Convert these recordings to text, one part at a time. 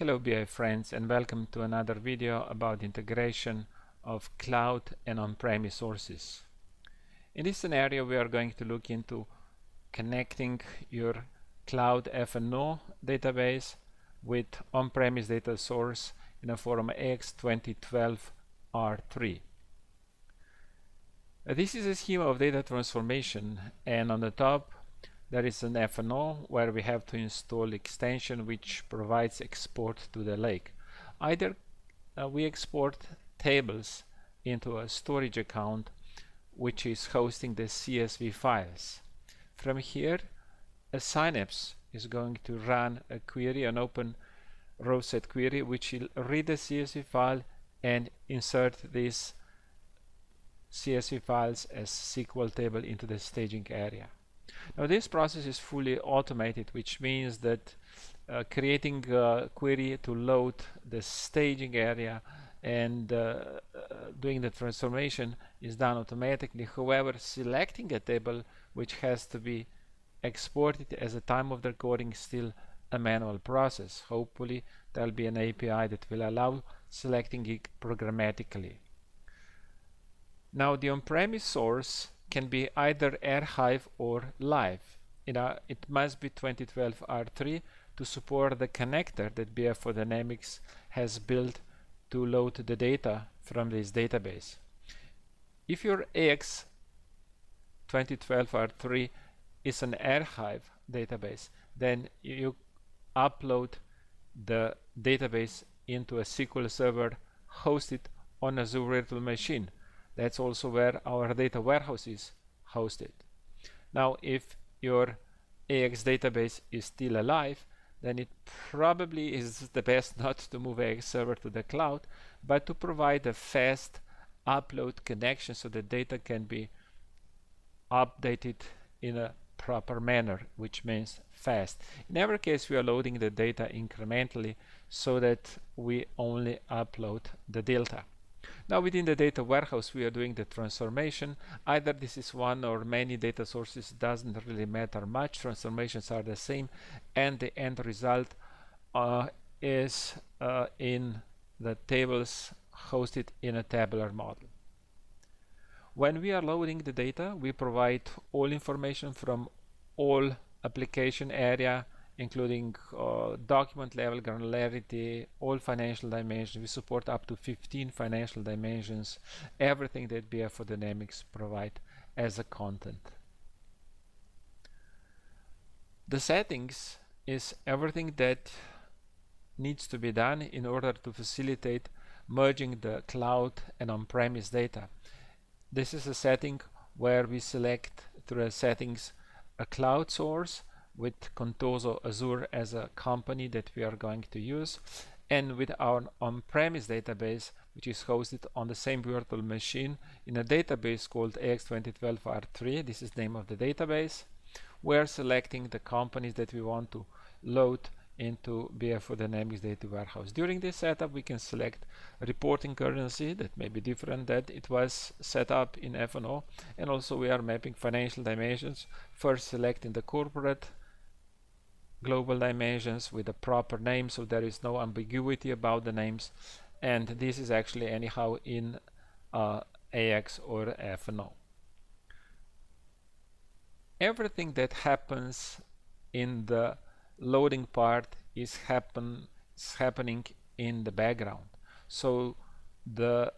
Hello BI friends, and welcome to another video about integration of cloud and on-premise sources. In this scenario we are going to look into connecting your cloud F&O database with on-premise data source in a form AX2012 R3. This is a schema of data transformation, and on the top there is an F&O where we have to install extension which provides export to the lake. Either we export tables into a storage account which is hosting the CSV files. From here, a Synapse is going to run a query, an open row set query, which will read the CSV file and insert these CSV files as SQL table into the staging area. Now this process is fully automated, which means that creating a query to load the staging area and doing the transformation is done automatically. However, selecting a table which has to be exported as a time of the recording is still a manual process. Hopefully there will be an API that will allow selecting it programmatically. Now the on-premise source can be either archive or live. It must be 2012 R3 to support the connector that BI for Dynamics has built to load the data from this database. If your AX 2012 R3 is an archive database, then you upload the database into a SQL server hosted on Azure virtual machine. That's also where our data warehouse is hosted. Now, if your AX database is still alive, then it probably is the best not to move AX server to the cloud, but to provide a fast upload connection so the data can be updated in a proper manner, which means fast. In every case, we are loading the data incrementally so that we only upload the delta. Now within the data warehouse we are doing the transformation. Either this is one or many data sources, doesn't really matter much. Transformations are the same, and the end result is in the tables hosted in a tabular model. When we are loading the data, we provide all information from all application area, including document level granularity, all financial dimensions. We support up to 15 financial dimensions, everything that BI for Dynamics provide as a content. The settings is everything that needs to be done in order to facilitate merging the cloud and on-premise data. This is a setting where we select through settings a cloud source with Contoso Azure as a company that we are going to use, and with our on-premise database, which is hosted on the same virtual machine in a database called AX2012 R3. This is the name of the database. We're selecting the companies that we want to load into BI for Dynamics data warehouse. During this setup, we can select reporting currency that may be different that it was set up in F&O, and also we are mapping financial dimensions, first selecting the corporate global dimensions with a proper name, so there is no ambiguity about the names, and this is actually anyhow in AX or F&O. Everything that happens in the loading part is happening in the background. So the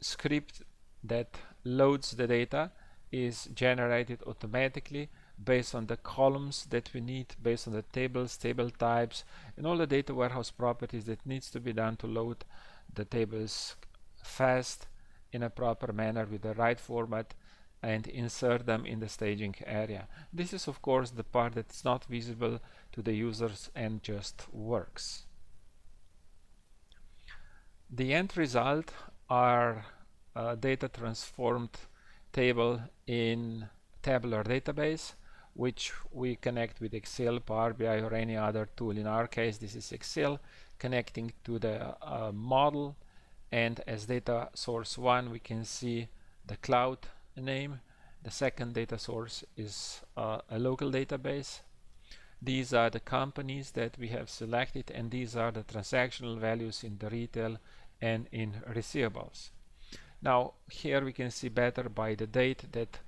script that loads the data is generated automatically based on the columns that we need, based on the tables, table types, and all the data warehouse properties that needs to be done to load the tables fast in a proper manner with the right format and insert them in the staging area. This is of course the part that's not visible to the users and just works. The end result are a data transformed table in tabular database, which we connect with Excel, Power BI, or any other tool. In our case, this is Excel, connecting to the model, and as data source 1 we can see the cloud name. The second data source is a local database. These are the companies that we have selected, and these are the transactional values in the retail and in receivables. Now here we can see better by the date that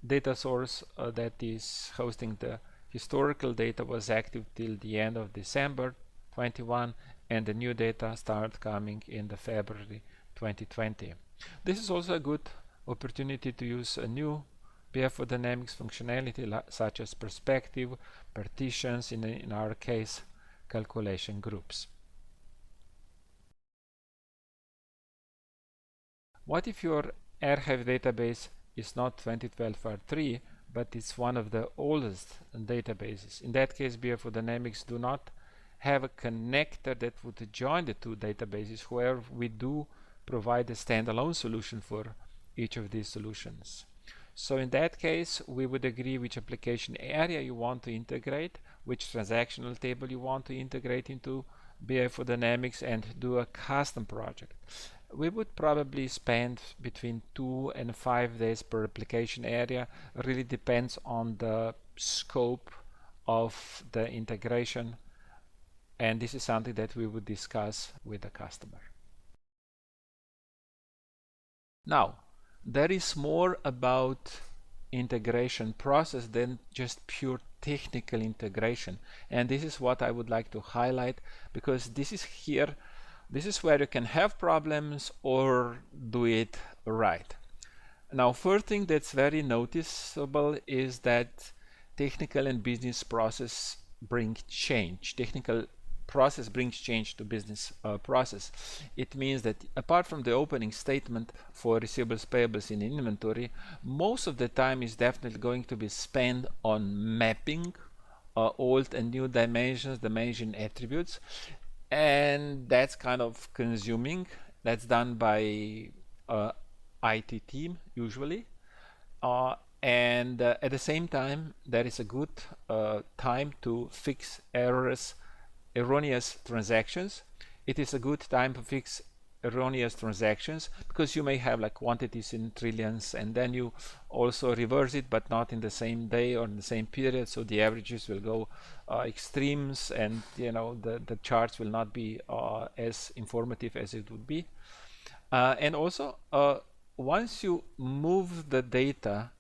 data source that is hosting the historical data was active till the end of December 21, and the new data started coming in the February 2020. This is also a good opportunity to use a new BFO Dynamics functionality such as perspective, partitions, in our case calculation groups. What if your archive database is not 2012 R3, but it's one of the oldest databases? In that case, BFO Dynamics do not have a connector that would join the two databases. However, we do provide a standalone solution for each of these solutions. So in that case, we would agree which application area you want to integrate, which transactional table you want to integrate into BFO Dynamics, and do a custom project. We would probably spend between 2 and 5 days per application area. It really depends on the scope of the integration, and this is something that we would discuss with the customer. Now, there is more about integration process than just pure technical integration, and this is what I would like to highlight, because this is where you can have problems or do it right. Now, first thing that's very noticeable is that technical and business process bring change. Technical process brings change to business process. It means that apart from the opening statement for receivables, payables in inventory, most of the time is definitely going to be spent on mapping old and new dimensions, dimension attributes, and that's kind of consuming. That's done by IT team usually, and at the same time there is a good time to fix errors, erroneous transactions. It is a good time to fix erroneous transactions because you may have like quantities in trillions, and then you also reverse it, but not in the same day or in the same period, so the averages will go extremes, and the charts will not be as informative as it would be. And also once you move the data,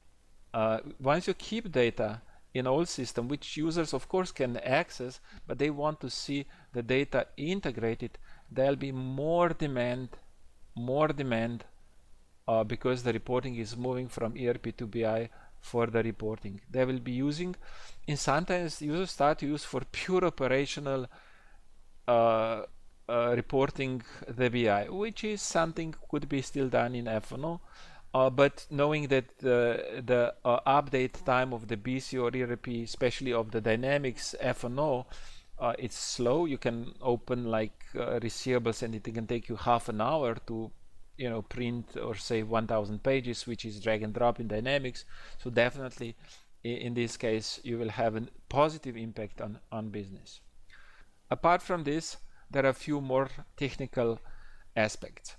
once you keep data in old system, which users of course can access, but they want to see the data integrated, there'll be more demand because the reporting is moving from ERP to BI for the reporting. They will be using, and sometimes users start to use for pure operational reporting the BI, which is something could be still done in F&O. But knowing that the update time of the BC or ERP, especially of the Dynamics F&O, it's slow. You can open like receivables, and it can take you half an hour to print or save 1000 pages, which is drag and drop in Dynamics. So definitely in this case you will have a positive impact on business. Apart from this, there are a few more technical aspects.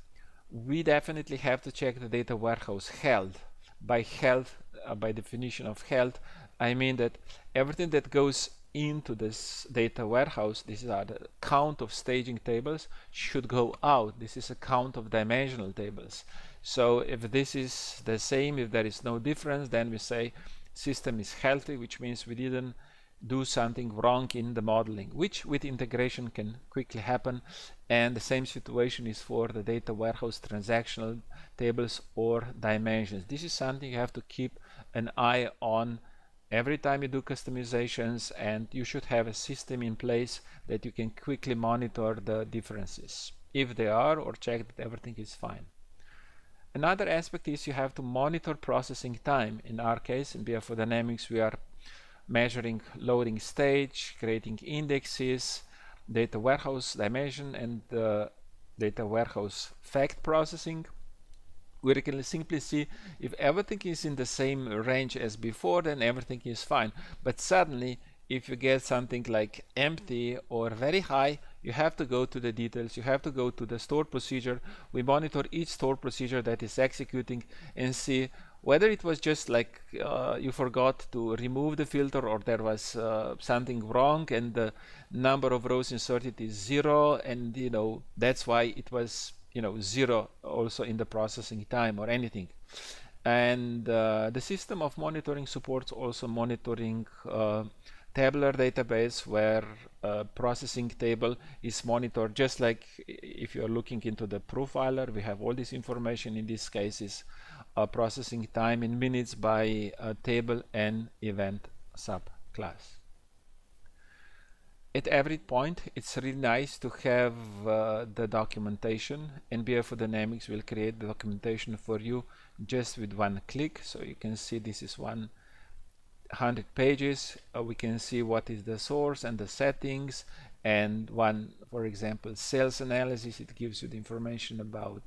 We definitely have to check the data warehouse health. By health, by definition of health, I mean that everything that goes into this data warehouse, this is the count of staging tables, should go out. This is a count of dimensional tables. So if this is the same, if there is no difference, then we say system is healthy, which means we didn't do something wrong in the modeling, which with integration can quickly happen. And the same situation is for the data warehouse transactional tables or dimensions. This is something you have to keep an eye on every time you do customizations, and you should have a system in place that you can quickly monitor the differences if they are, or check that everything is fine. Another aspect is you have to monitor processing time. In our case, in BFO Dynamics, we are measuring loading stage, creating indexes, data warehouse dimension, and data warehouse fact processing. We can simply see if everything is in the same range as before, then everything is fine. But suddenly, if you get something like empty or very high, you have to go to the details, you have to go to the stored procedure. We monitor each stored procedure that is executing and see Whether it was just like you forgot to remove the filter, or there was something wrong and the number of rows inserted is 0, and that's why it was 0 also in the processing time or anything. And the system of monitoring supports also monitoring tabular database, where processing table is monitored, just like if you're looking into the profiler. We have all this information. In this case is processing time in minutes by table and event subclass. At every point, it's really nice to have the documentation, and BFO Dynamics will create the documentation for you just with one click. So you can see this is 100 pages. We can see what is the source and the settings, and one, for example, sales analysis. It gives you the information about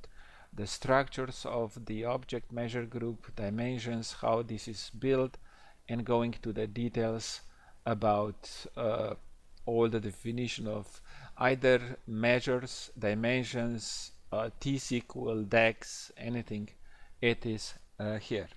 the structures of the object measure group, dimensions, how this is built, and going to the details about all the definition of either measures, dimensions, T-SQL, DEX, anything. It is here.